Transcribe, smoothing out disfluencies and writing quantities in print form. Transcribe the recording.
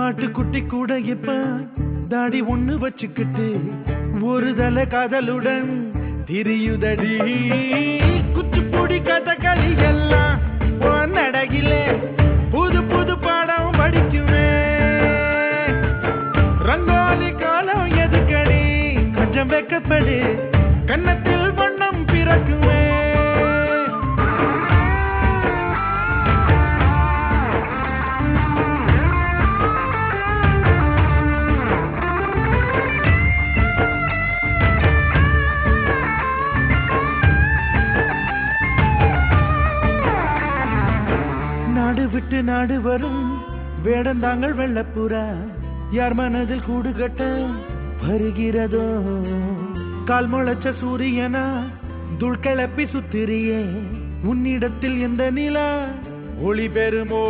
ஆட்டுக்குட்டி கூட இப்ப தாடி ஒண்ணு வச்சுக்கிட்டு ஒரு தலை காதலுடன் திரியுதடி. குச்சிப்புடி கதகளி எல்லாம் நடகிலே புது புது பாடம் படிக்குமே. ரங்கோலி காலம் எதுக்கடி கொஞ்சம் வெக்கப்படு, கன்னத்தில் வண்ணம் பிறக்குமே. நாடு விட்டு நாடு வரும் வேடந்தாங்கள் வெள்ளப்புறா யார் மனதில் கூடு கட்ட வருகிறதோ. கால் முளைச்ச சூரியனா துள் கிளப்பி சுத்திரியே, உன்னிடத்தில் எந்த நிலா ஒளி பெறுமோ.